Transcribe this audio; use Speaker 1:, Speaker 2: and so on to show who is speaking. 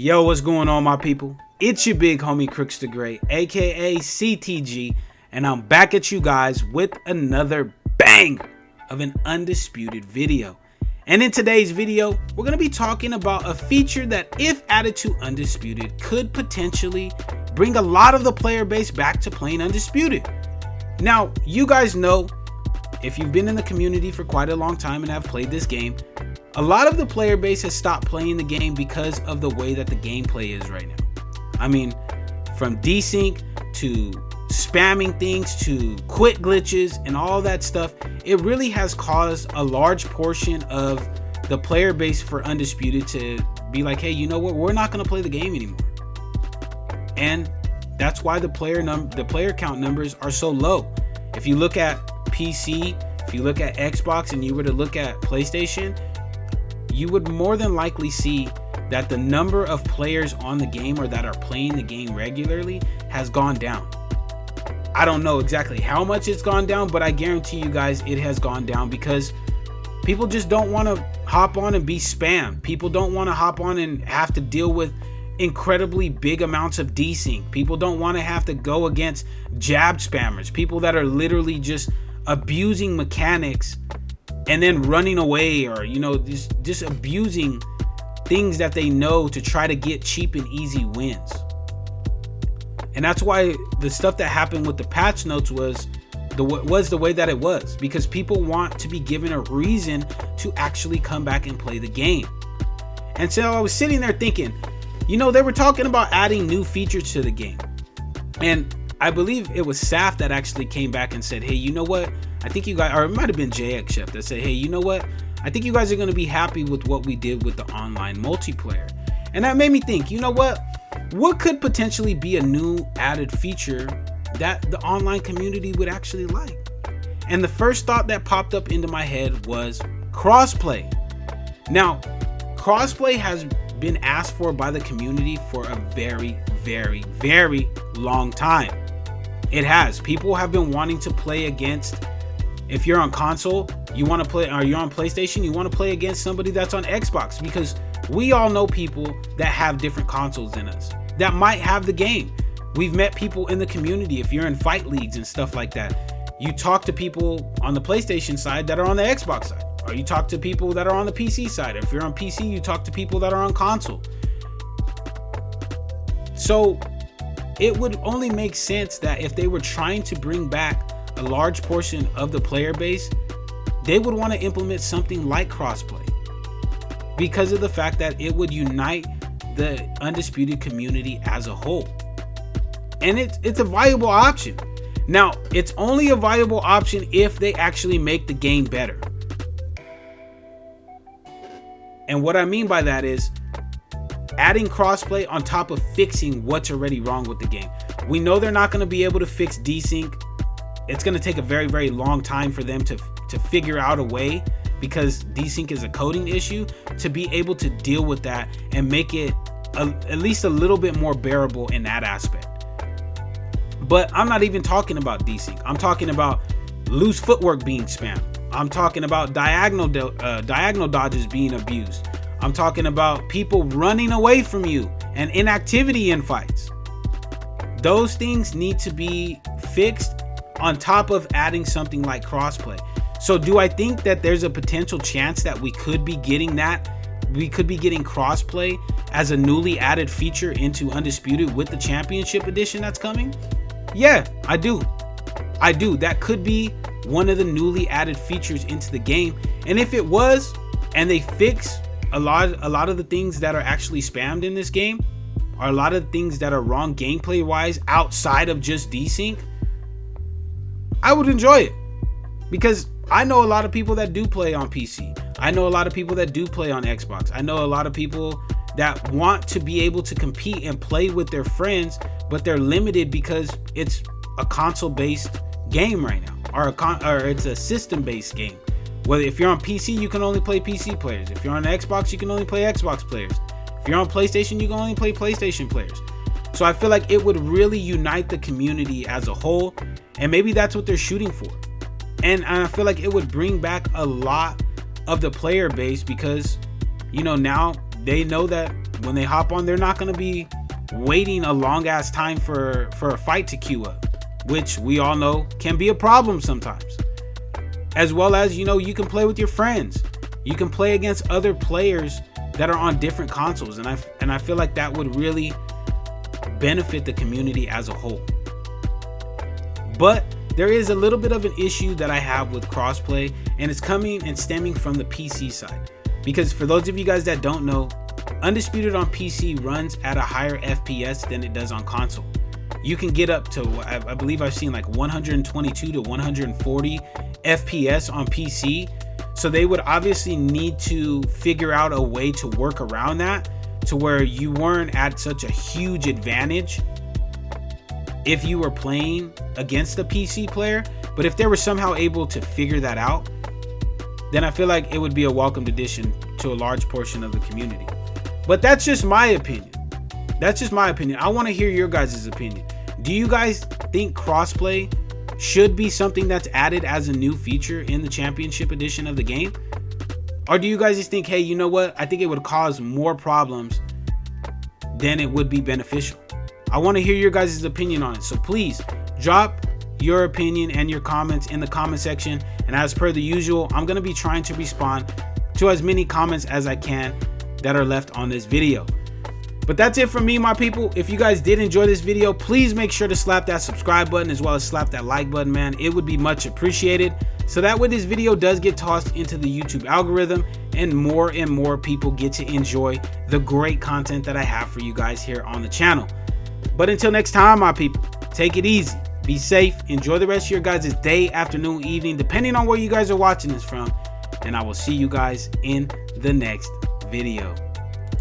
Speaker 1: Yo, what's going on, my people? It's your big homie Crooks the Great, aka CTG, and I'm back at you guys with another banger of an Undisputed video. And in today's video, we're going to be talking about a feature that, if added to Undisputed, could potentially bring a lot of the player base back to playing Undisputed. Now, you guys know, if you've been in the community for quite a long time and have played this game, a lot of the player base has stopped playing the game because of the way that the gameplay is right now. I mean, from desync to spamming things to quit glitches and all that stuff, it really has caused a large portion of the player base for Undisputed to be like, hey, you know what, we're not going to play the game anymore. And that's why the player count numbers are so low. If you look at PC, if you look at Xbox, and you were to look at PlayStation, you would more than likely see that the number of players on the game or that are playing the game regularly has gone down. I don't know exactly how much it's gone down, but I guarantee you guys it has gone down because people just don't want to hop on and be spammed. People don't want to hop on and have to deal with incredibly big amounts of desync. People don't want to have to go against jab spammers, people that are literally just abusing mechanics and then running away, or just abusing things that they know to try to get cheap and easy wins. And that's why the stuff that happened with the patch notes was the way that it was, because people want to be given a reason to actually come back and play the game. And so I was sitting there thinking, they were talking about adding new features to the game, and I believe it was Saf that actually came back and said, hey, you know what, I think you guys, or it might have been JX Chef that said, hey, you know what, I think you guys are going to be happy with what we did with the online multiplayer. And that made me think, what could potentially be a new added feature that the online community would actually like? And the first thought that popped up into my head was crossplay. Now, crossplay has been asked for by the community for a very, very, very long time. It has. People have been wanting to play against, if you're on console, you want to play, or you're on PlayStation, you want to play against somebody that's on Xbox, because we all know people that have different consoles than us that might have the game. We've met people in the community, if you're in fight leagues and stuff like that, you talk to people on the PlayStation side that are on the Xbox side, or you talk to people that are on the PC side. If you're on PC, you talk to people that are on console. So it would only make sense that if they were trying to bring back a large portion of the player base, they would want to implement something like crossplay, because of the fact that it would unite the Undisputed community as a whole. And it's a viable option. Now, it's only a viable option if they actually make the game better. And what I mean by that is adding crossplay on top of fixing what's already wrong with the game. We know they're not going to be able to fix desync. It's going to take a very, very long time for them to figure out a way, because desync is a coding issue, to be able to deal with that and make it at least a little bit more bearable in that aspect. But I'm not even talking about desync. I'm talking about loose footwork being spammed. I'm talking about diagonal dodges being abused. I'm talking about people running away from you and inactivity in fights. Those things need to be fixed on top of adding something like crossplay. So do I think that there's a potential chance that we could be getting that? We could be getting crossplay as a newly added feature into Undisputed with the Championship Edition that's coming? Yeah, I do. That could be one of the newly added features into the game. And if it was, and they fix a lot of the things that are actually spammed in this game, or a lot of the things that are wrong gameplay wise outside of just desync, I would enjoy it, because I know a lot of people that do play on PC. I know a lot of people that do play on Xbox. I know a lot of people that want to be able to compete and play with their friends, but they're limited because it's a console-based game right now, or it's a system-based game. Whether if you're on PC, you can only play PC players. If you're on Xbox, you can only play Xbox players. If you're on PlayStation, you can only play PlayStation players. So I feel like it would really unite the community as a whole, and maybe that's what they're shooting for. And I feel like it would bring back a lot of the player base, because now they know that when they hop on, they're not going to be waiting a long ass time for a fight to queue up, which we all know can be a problem sometimes. As well as, you know, you can play with your friends. You can play against other players that are on different consoles, and I feel like that would really benefit the community as a whole. But there is a little bit of an issue that I have with crossplay, and it's coming and stemming from the PC side. Because for those of you guys that don't know, Undisputed on PC runs at a higher FPS than it does on console. You can get up to, I believe I've seen like 122 to 140 FPS on PC. So they would obviously need to figure out a way to work around that to where you weren't at such a huge advantage if you were playing against a PC player. But if they were somehow able to figure that out, then I feel like it would be a welcomed addition to a large portion of the community. But that's just my opinion. That's just my opinion. I want to hear your guys' opinion. Do you guys think crossplay should be something that's added as a new feature in the championship edition of the game? Or do you guys just think, hey, you know what? I think it would cause more problems than it would be beneficial. I want to hear your guys' opinion on it. So please drop your opinion and your comments in the comment section. And as per the usual, I'm going to be trying to respond to as many comments as I can that are left on this video. But that's it from me, my people. If you guys did enjoy this video, please make sure to slap that subscribe button as well as slap that like button, man. It would be much appreciated. So that way this video does get tossed into the YouTube algorithm and more people get to enjoy the great content that I have for you guys here on the channel. But until next time, my people, take it easy, be safe, enjoy the rest of your guys' day, afternoon, evening, depending on where you guys are watching this from. And I will see you guys in the next video.